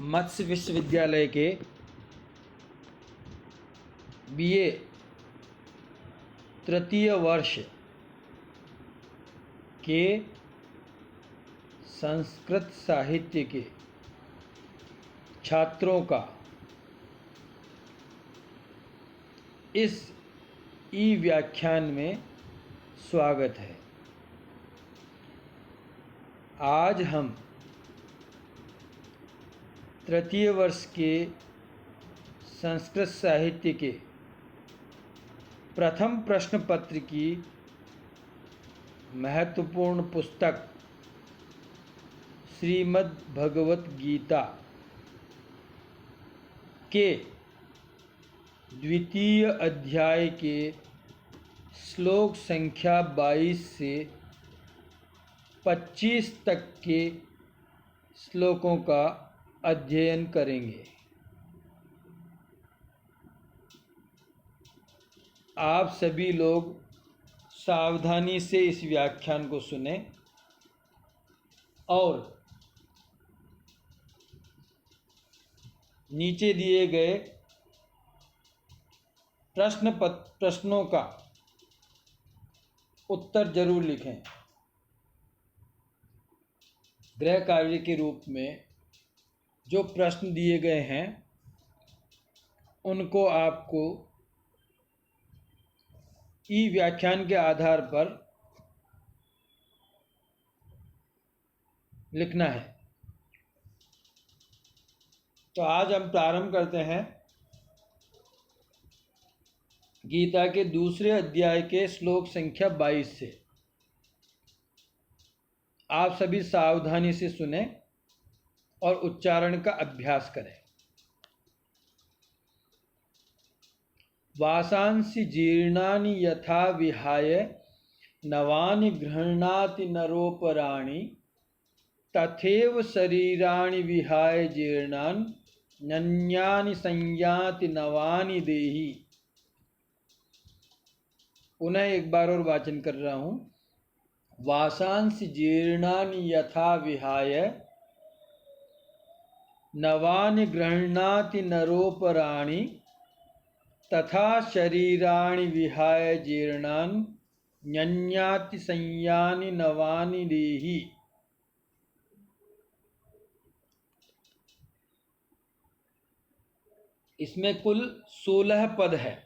मत्स्य विश्वविद्यालय के बीए तृतीय वर्ष के संस्कृत साहित्य के छात्रों का इस ई व्याख्यान में स्वागत है। आज हम तृतीय वर्ष के संस्कृत साहित्य के प्रथम प्रश्न पत्र की महत्वपूर्ण पुस्तक श्रीमद् भगवत गीता के द्वितीय अध्याय के श्लोक संख्या 22 से 25 तक के श्लोकों का अध्ययन करेंगे। आप सभी लोग सावधानी से इस व्याख्यान को सुने और नीचे दिए गए प्रश्नों का उत्तर जरूर लिखें। गृह कार्य के रूप में जो प्रश्न दिए गए हैं उनको आपको ई व्याख्यान के आधार पर लिखना है। तो आज हम प्रारंभ करते हैं गीता के दूसरे अध्याय के श्लोक संख्या 22 से। आप सभी सावधानी से सुने और उच्चारण का अभ्यास करें। वासांसि जीर्णानि यथा विहाय नवानि गृह्णाति नरोपराणि तथैव शरीराणि विहाय जीर्णानि नन्यानि संयाति नवानि देहि। पुनः एक बार और वाचन कर रहा हूँ। वासांसि जीर्णानि यथा विहाय नवानि गृह्णाति नरोपराणि तथा शरीराणि विहाय जीर्णानि नन्याति संयानि नवानि देहि। इसमें कुल 16 पद है।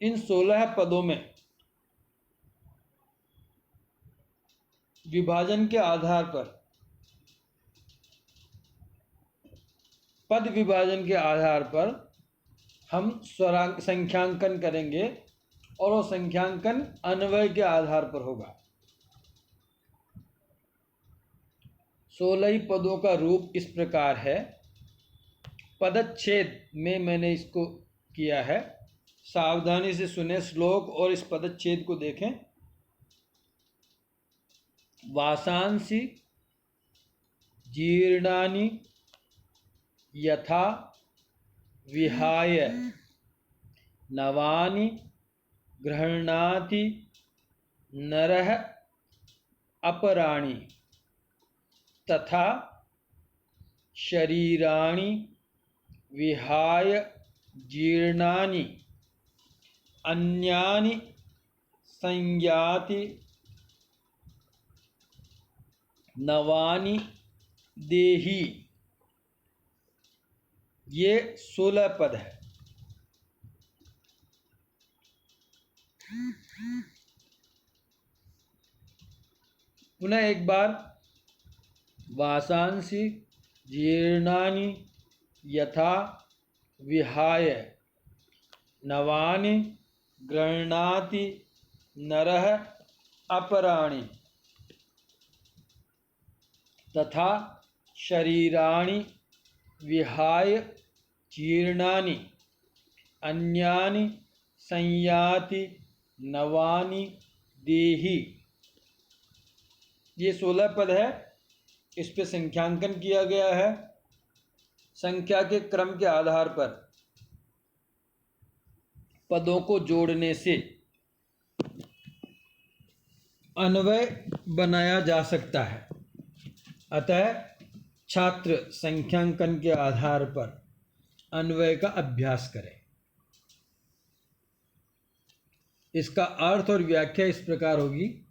इन 16 पदों में विभाजन के आधार पर पद विभाजन के आधार पर हम संख्यांकन करेंगे और वो संख्यांकन अन्वय के आधार पर होगा। 16 पदों का रूप इस प्रकार है। पदच्छेद में मैंने इसको किया है। सावधानी से सुने श्लोक और इस पदच्छेद को देखें। वासांसि जीर्णानि यथा विहाय नवानि गृह्णाति नरः अपराणि तथा शरीराणि विहाय जीर्णानि अन्यानि संयाति नवानि देहि। ये 16 पद है। पुनः एक बार। वासांसि जीर्णानि यथा विहाय नवानि गृह्णाति नरः अपराणि तथा शरीराणि विहाय जीर्णानि अन्यानि संयाति नवानि देहि। ये 16 पद है। इस पे संख्यांकन किया गया है। संख्या के क्रम के आधार पर पदों को जोड़ने से अन्वय बनाया जा सकता है। अतः छात्र संख्यांकन के आधार पर अन्वय का अभ्यास करें। इसका अर्थ और व्याख्या इस प्रकार होगी,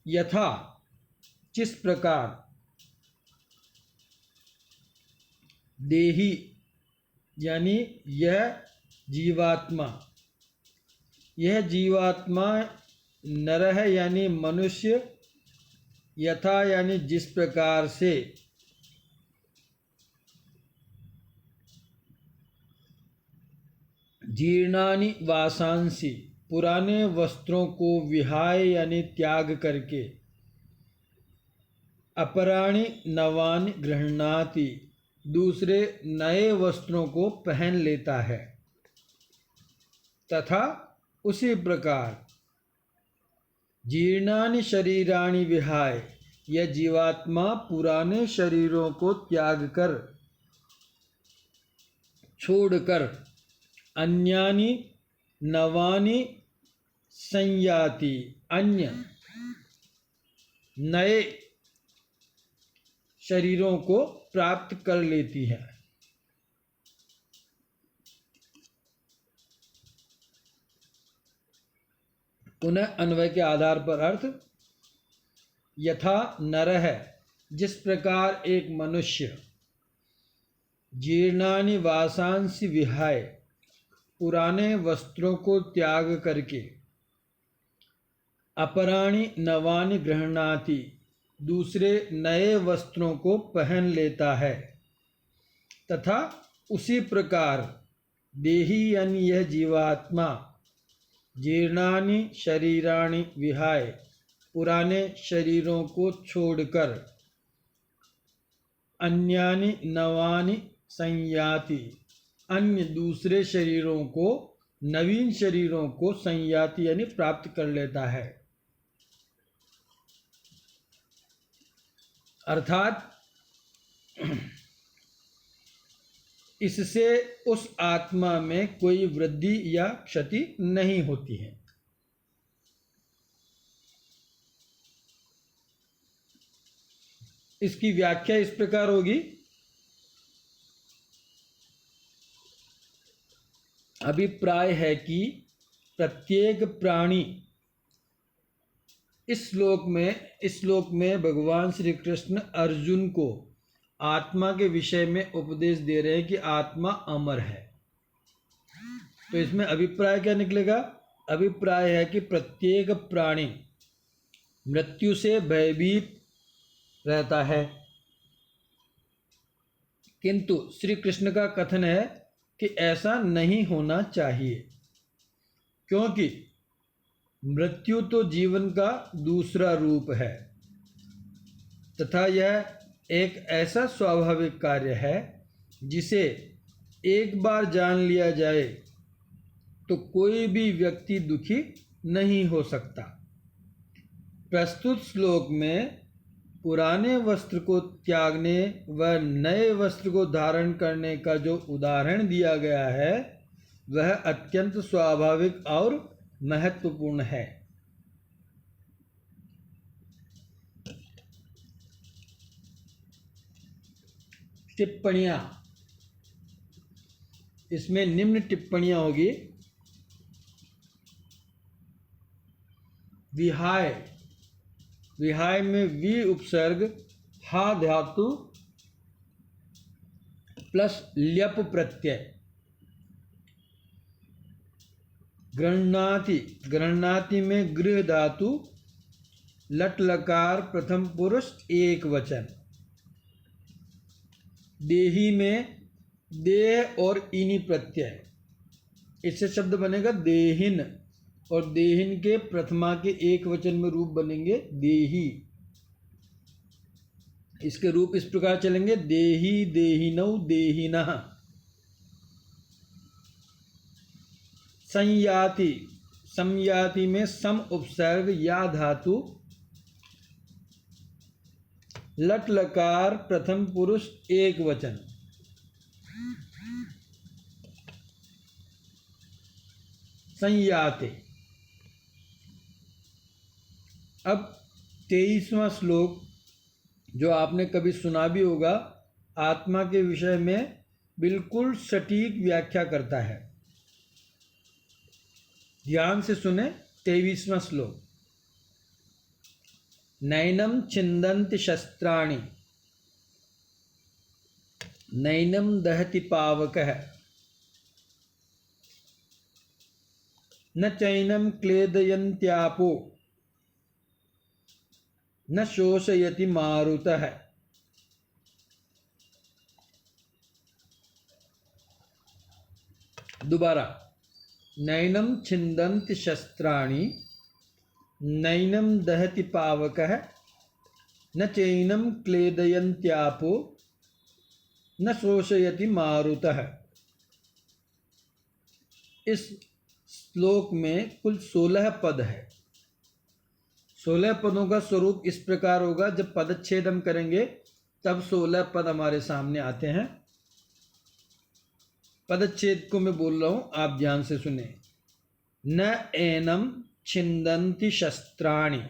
यथा जिस प्रकार देही यानी यह जीवात्मा नरह यानी मनुष्य, यथा यानी जिस प्रकार से, जीर्णानि वासांसि पुराने वस्त्रों को विहाय यानी त्याग करके, अपराणि नवानि गृह्णाति दूसरे नए वस्त्रों को पहन लेता है, तथा उसी प्रकार जीर्णानि शरीराणि विहाय यह जीवात्मा पुराने शरीरों को त्याग कर छोड़कर अन्यानि नवानि संयाति अन्य नए शरीरों को प्राप्त कर लेती है। पुनः अन्वय के आधार पर अर्थ, यथा नरः जिस प्रकार एक मनुष्य, जीर्णानि वासांसि विहाय पुराने वस्त्रों को त्याग करके, अपराणि नवानि गृह्णाति दूसरे नए वस्त्रों को पहन लेता है, तथा उसी प्रकार देही यानी यह जीवात्मा जीर्णानि शरीराणि विहाय पुराने शरीरों को छोड़कर अन्यानि नवानि संयाति अन्य दूसरे शरीरों को, नवीन शरीरों को संयाति यानी प्राप्त कर लेता है। अर्थात इससे उस आत्मा में कोई वृद्धि या क्षति नहीं होती है। इसकी व्याख्या इस प्रकार होगी, अभिप्राय है कि प्रत्येक प्राणी, इस श्लोक में भगवान श्री कृष्ण अर्जुन को आत्मा के विषय में उपदेश दे रहे हैं कि आत्मा अमर है। तो इसमें अभिप्राय क्या निकलेगा? अभिप्राय है कि प्रत्येक प्राणी मृत्यु से भयभीत रहता है, किंतु श्री कृष्ण का कथन है कि ऐसा नहीं होना चाहिए, क्योंकि मृत्यु तो जीवन का दूसरा रूप है तथा यह एक ऐसा स्वाभाविक कार्य है जिसे एक बार जान लिया जाए तो कोई भी व्यक्ति दुखी नहीं हो सकता। प्रस्तुत श्लोक में पुराने वस्त्र को त्यागने व नए वस्त्र को धारण करने का जो उदाहरण दिया गया है वह अत्यंत स्वाभाविक और महत्वपूर्ण है। टिप्पणियाँ, इसमें निम्न टिप्पणियाँ होगी। विहाय, विहाय में वि उपसर्ग हा धातु प्लस ल्यप प्रत्यय। गृह्णाति, गृह्णाति में गृह धातु लट लकार प्रथम पुरुष एक वचन। देही में देह और इनी प्रत्यय, इससे शब्द बनेगा देहिन, और देहिन के प्रथमा के एक वचन में रूप बनेंगे देही। इसके रूप इस प्रकार चलेंगे, देही देहिनौ देहिनः। संयाति, संयाति में सम उपसर्ग या धातु लट लकार प्रथम पुरुष एक वचन। संयाते, अब 23वां श्लोक जो आपने कभी सुना भी होगा, आत्मा के विषय में बिल्कुल सटीक व्याख्या करता है। ध्यान से सुने 23वां श्लोक। नैनम छिन्दन्ति शस्त्राणि नैनम दहति पावकः न चैनम क्लेदयन्त्यापो न शोषयति मारुतः। दोबारा, नैनम छिन्दन्ति शस्त्राणि नैनम दहति पावकः न चैनम क्लेदयन्त्यापो न शोषयति मारुतः। इस श्लोक में कुल 16 पद है। 16 पदों का स्वरूप इस प्रकार होगा, जब पदच्छेद हम करेंगे तब 16 पद हमारे सामने आते हैं। पदच्छेद को मैं बोल रहा हूँ, आप ध्यान से सुने। न एनम छिन्दन्ति शस्त्राणि,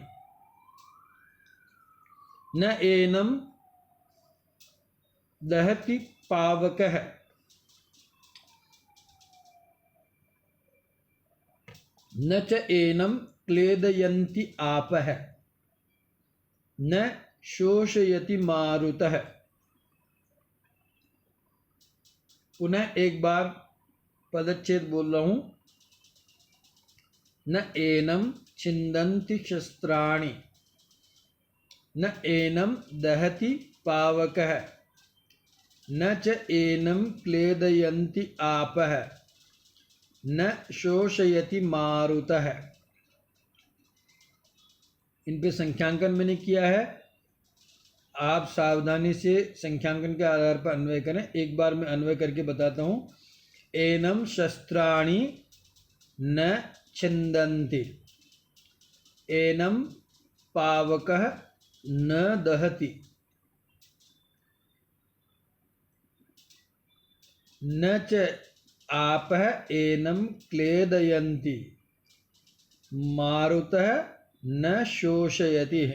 न एनम दहति पावकः, न च एनम क्लेदयन्ति आपः, न शोषयति मारुतः। पुनः एक बार पदच्छेद बोल रहा हूँ। न एनम छिन्दन्ति शस्त्राणि न एनम दहति पावकः न च एनम क्लेदयन्ति आपः न शोषयति मारुतः। इन पे संख्यांकन मैंने किया है, आप सावधानी से संख्यांकन के आधार पर अन्वय करें। एक बार मैं अन्वय करके बताता हूँ। एनम शस्त्राणि न छिन्दन्ति, एनम पावकः न दहति, न च आपः एनम क्लेदयन्ति, मारुतः न शोषयति।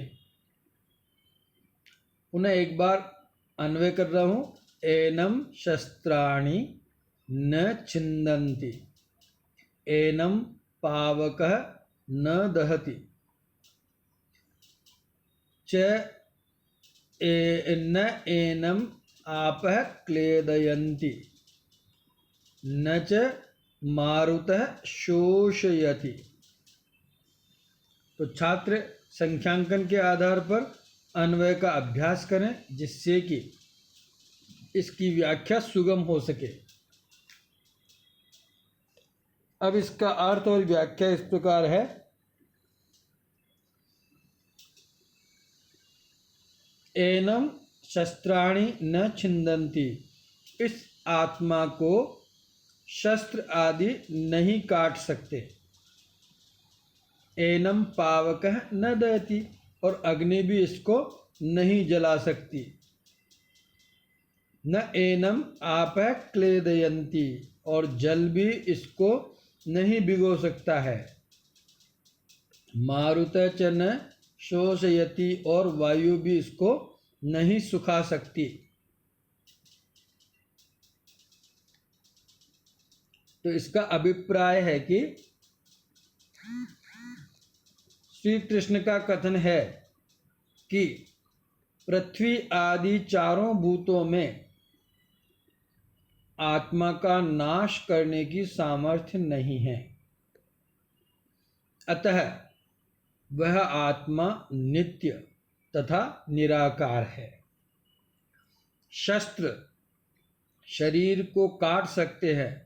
पुनः एक बार अन्वय कर रहा हूँ। एनम शस्त्राणि न छिन्दन्ति, एनम पावकः न दहति, च न एनम आपः क्लेदयन्ति, न च मारुतः शोषयति। तो छात्र संख्यांकन के आधार पर अन्वय का अभ्यास करें, जिससे कि इसकी व्याख्या सुगम हो सके। अब इसका अर्थ और व्याख्या इस प्रकार है। एनम शस्त्राणि न छिन्दन्ति, इस आत्मा को शस्त्र आदि नहीं काट सकते। एनम पावकः न दहति, और अग्नि भी इसको नहीं जला सकती। न एनम आपः क्लेदयन्ति, और जल भी इसको नहीं भिगो सकता है। मारुतः च न शोषयति, और वायु भी इसको नहीं सुखा सकती। तो इसका अभिप्राय है कि श्री कृष्ण का कथन है कि पृथ्वी आदि चारों भूतों में आत्मा का नाश करने की सामर्थ्य नहीं है। अतः वह आत्मा नित्य तथा निराकार है। शस्त्र शरीर को काट सकते हैं,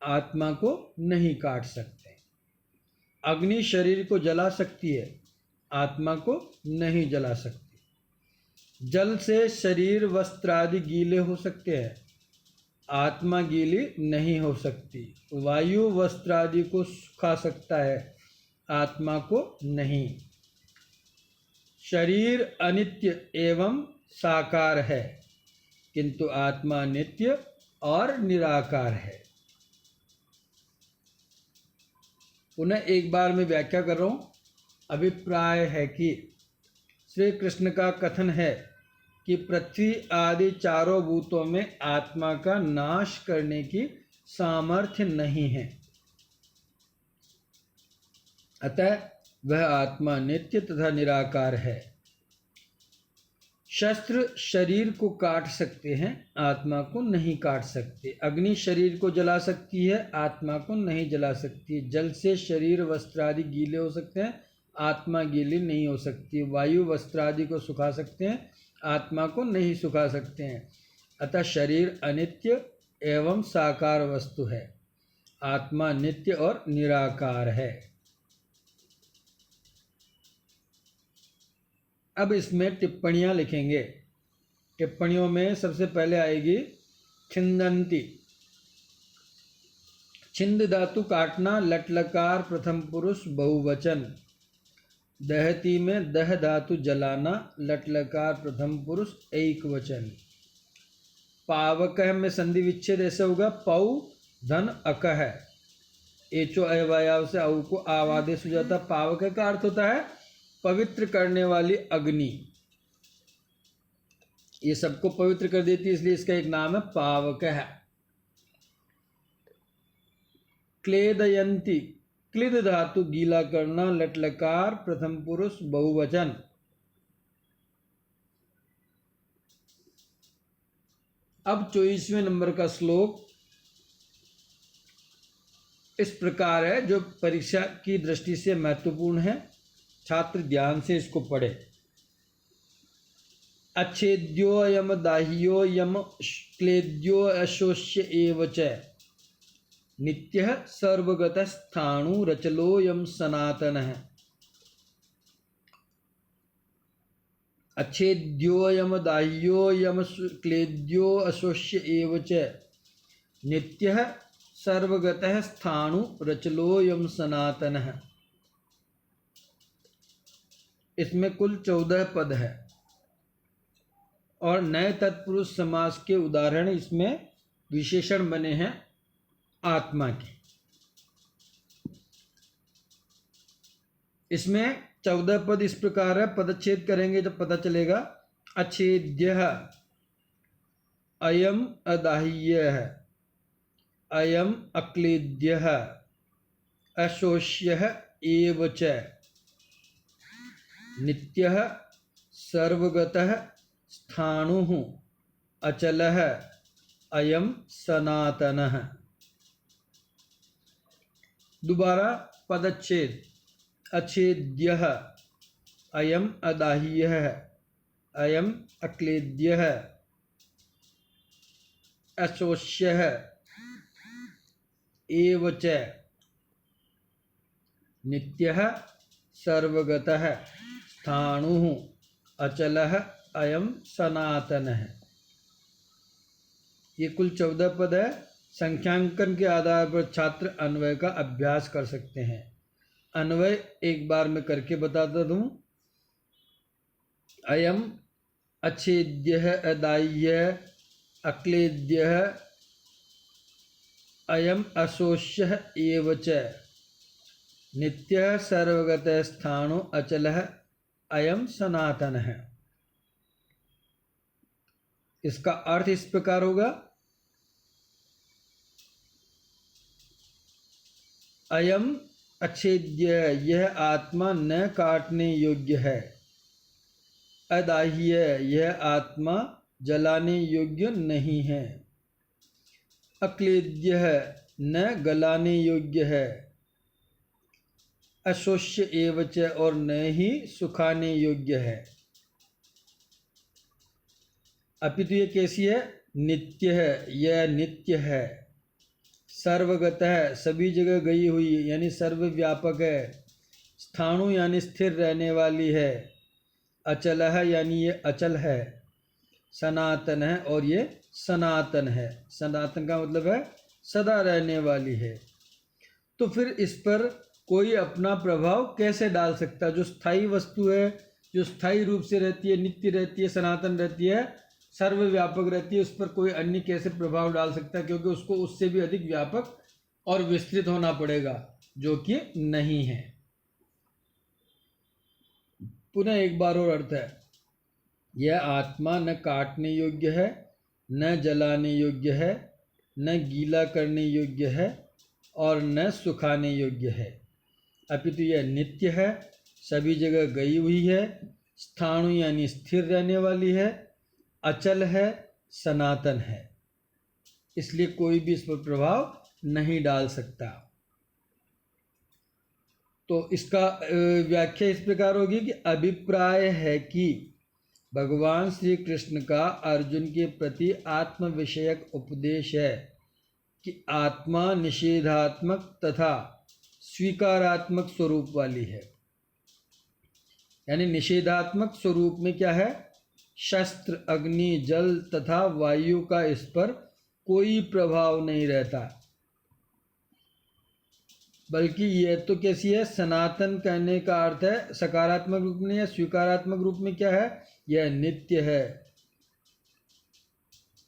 आत्मा को नहीं काट सकते। अग्नि शरीर को जला सकती है, आत्मा को नहीं जला सकती। जल से शरीर वस्त्र आदि गीले हो सकते हैं, आत्मा गीली नहीं हो सकती। वायु वस्त्र आदि को सुखा सकता है, आत्मा को नहीं। शरीर अनित्य एवं साकार है, किंतु आत्मा नित्य और निराकार है। पुनः एक बार मैं व्याख्या कर रहा हूँ। अभिप्राय है कि श्री कृष्ण का कथन है कि पृथ्वी आदि चारों भूतों में आत्मा का नाश करने की सामर्थ्य नहीं है, अतः वह आत्मा नित्य तथा निराकार है। शस्त्र शरीर को काट सकते हैं, आत्मा को नहीं काट सकते। अग्नि शरीर को जला सकती है, आत्मा को नहीं जला सकती। जल से शरीर वस्त्र आदि गीले हो सकते हैं, आत्मा गीली नहीं हो सकती। वायु वस्त्र आदि को सुखा सकते हैं, आत्मा को नहीं सुखा सकते हैं। अतः शरीर अनित्य एवं साकार वस्तु है, आत्मा नित्य और निराकार है। अब इसमें टिप्पणियाँ लिखेंगे। टिप्पणियों में सबसे पहले आएगी छिंदंती। छिंद धातु काटना, लट लकार प्रथम पुरुष बहुवचन। दहती में दह धातु जलाना, लट लकार प्रथम पुरुष एक वचन। पावक में संधि विच्छेद ऐसे होगा, पौ धन अक है, एचो अवायाव से औ को आवादेश हो जाता। पावक का अर्थ होता है पवित्र करने वाली अग्नि, ये सबको पवित्र कर देती है, इसलिए इसका एक नाम है पावक है। क्लेदयंती, क्लिद धातु गीला करना, लट लकार प्रथम पुरुष बहुवचन। अब 24वें नंबर का श्लोक इस प्रकार है, जो परीक्षा की दृष्टि से महत्वपूर्ण है, छात्र ध्यान से इसको पढ़े। अच्छेद्यो यम दाह्यो यम क्लेद्यो अशोष्य एव च नित्यः सर्वगतस्थाणु रचलो यम सनातनः। अच्छेद्यो यम दाह्यो यम क्लेद्यो अशोष्य एव च नित्यः सर्वगतः स्थाणु रचलो यम सनातनः। इसमें कुल 14 पद है और नए तत्पुरुष समास के उदाहरण इसमें विशेषण बने हैं आत्मा के। इसमें 14 पद इस प्रकार है, पदच्छेद करेंगे जब पता चलेगा। अच्छेद्यः अयम अदाह्यः, अयम अक्लेद्यः, अशोष्यः एव च नित्यः सर्वगतः स्थाणुः अचलः अयम सनातनः। दोबारा पदच्छेद। अच्छेद्यः अयम अदाह्यः, अयम अक्लेद्यः, अशोष्यः एव च नित्यः सर्वगतः स्थाणुः अचलः अयम सनातनः। ये कुल 14 पद है। संख्यांकन के आधार पर छात्र अन्वय का अभ्यास कर सकते हैं। अन्वय एक बार में करके बताता दूं। अयम अच्छेद्यः अदाह्यः अक्लेद्यः अयम अशोष्यः एव च नित्यः सर्वगतः स्थाणु अचलः अयम सनातनः। इसका अर्थ इस प्रकार होगा। अयम अच्छेद्य, यह आत्मा न काटने योग्य है। अदाह्य, यह आत्मा जलाने योग्य नहीं है। अक्लेद्य, न गलाने योग्य है। अशोष्य एवच, और न ही सुखाने योग्य है। अपितु ये कैसी है? नित्य है, यह नित्य है। सर्वगत है, सभी जगह गई हुई, यानी सर्वव्यापक है। स्थाणु यानी स्थिर रहने वाली है। अचल है यानी ये अचल है। सनातन है, और ये सनातन है। सनातन का मतलब है सदा रहने वाली है। तो फिर इस पर कोई अपना प्रभाव कैसे डाल सकता है? जो स्थायी वस्तु है, जो स्थायी रूप से रहती है, नित्य रहती है, सनातन रहती है, सर्वव्यापक रहती है, उस पर कोई अन्य कैसे प्रभाव डाल सकता है? क्योंकि उसको उससे भी अधिक व्यापक और विस्तृत होना पड़ेगा, जो कि नहीं है। पुनः एक बार और अर्थ है, यह आत्मा न काटने योग्य है, न जलाने योग्य है, न गीला करने योग्य है और न सुखाने योग्य है, अपितु यह नित्य है, सभी जगह गई हुई है, स्थाणु यानी स्थिर रहने वाली है, अचल है, सनातन है, इसलिए कोई भी इस पर प्रभाव नहीं डाल सकता। तो इसका व्याख्या इस प्रकार होगी कि अभिप्राय है कि भगवान श्री कृष्ण का अर्जुन के प्रति आत्म विषयक उपदेश है कि आत्मा निषेधात्मक तथा स्वीकारात्मक स्वरूप वाली है। यानी निषेधात्मक स्वरूप में क्या है, शस्त्र, अग्नि, जल तथा वायु का इस पर कोई प्रभाव नहीं रहता, बल्कि यह तो कैसी है, सनातन कहने का अर्थ है सकारात्मक रूप में या स्वीकारात्मक रूप में क्या है, यह नित्य है,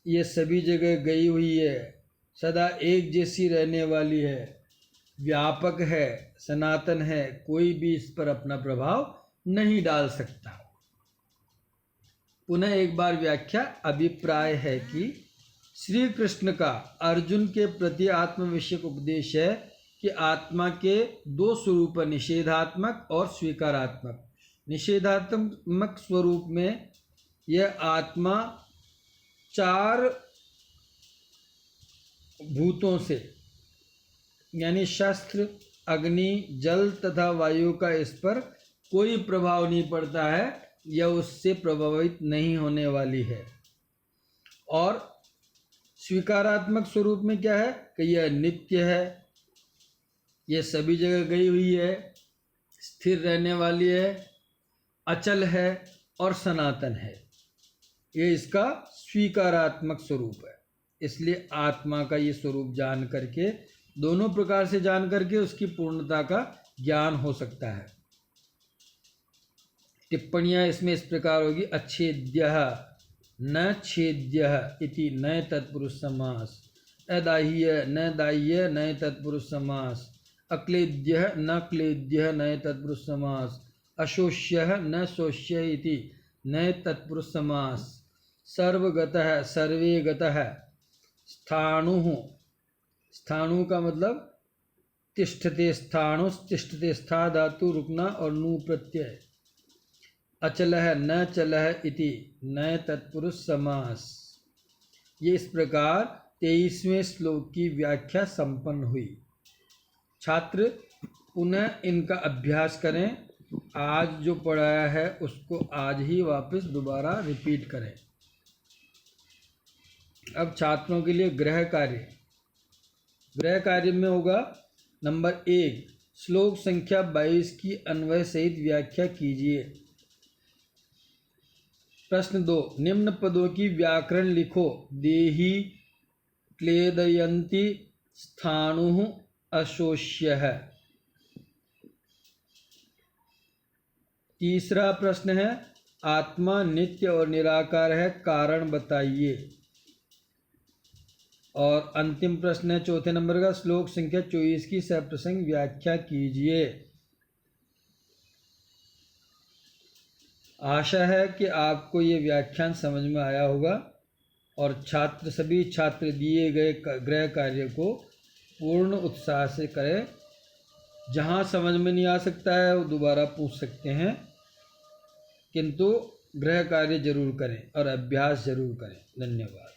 यह सभी जगह गई हुई है, सदा एक जैसी रहने वाली है, व्यापक है, सनातन है, कोई भी इस पर अपना प्रभाव नहीं डाल सकता। पुनः एक बार व्याख्या, अभिप्राय है कि श्री कृष्ण का अर्जुन के प्रति आत्मविषयक उपदेश है कि आत्मा के दो स्वरूप, निषेधात्मक और स्वीकारात्मक। निषेधात्मक स्वरूप में यह आत्मा चार भूतों से यानी शस्त्र, अग्नि, जल तथा वायु का इस पर कोई प्रभाव नहीं पड़ता है, यह उससे प्रभावित नहीं होने वाली है। और स्वीकारात्मक स्वरूप में क्या है कि यह नित्य है, यह सभी जगह गई हुई है, स्थिर रहने वाली है, अचल है और सनातन है, ये इसका स्वीकारात्मक स्वरूप है। इसलिए आत्मा का ये स्वरूप जान करके, दोनों प्रकार से जान करके उसकी पूर्णता का ज्ञान हो सकता है। टिप्पणियाँ इसमें इस प्रकार होगी, अच्छेद्यः न छेद्यः इति नए तत्पुरुष समास, अदाह्य न दाह्य नए तत्पुरुष समास, अक्लेद्यः न क्लेद्यः नए तत्पुरुष समास, अशोष्यः न शोष्य इति नए तत्पुरुष समास, सर्वगतः सर्वे गतः, स्थाणुः, स्थाणु का मतलब तिष्ठते, स्थाणुस् तिष्ठते, स्था धातु रुकना और नु प्रत्यय, अचलः न चलः इति नए तत्पुरुष समास। ये इस प्रकार 23वें श्लोक की व्याख्या संपन्न हुई। छात्र पुनः इनका अभ्यास करें, आज जो पढ़ाया है उसको आज ही वापस दोबारा रिपीट करें। अब छात्रों के लिए गृह कार्य, गृह कार्य में होगा नंबर 1, श्लोक संख्या 22 की अन्वय सहित व्याख्या कीजिए। प्रश्न 2, निम्न पदों की व्याकरण लिखो। देही, क्लेदयन्ति, स्थाणुः, अशोष्यः। तीसरा प्रश्न है, आत्मा नित्य और निराकार है, कारण बताइए। और अंतिम प्रश्न है चौथे नंबर का, श्लोक संख्या 24 की सप्रसंग व्याख्या कीजिए। आशा है कि आपको ये व्याख्यान समझ में आया होगा और सभी छात्र दिए गए गृह कार्य को पूर्ण उत्साह से करें। जहाँ समझ में नहीं आ सकता है वो दोबारा पूछ सकते हैं, किंतु गृह कार्य जरूर करें और अभ्यास जरूर करें। धन्यवाद।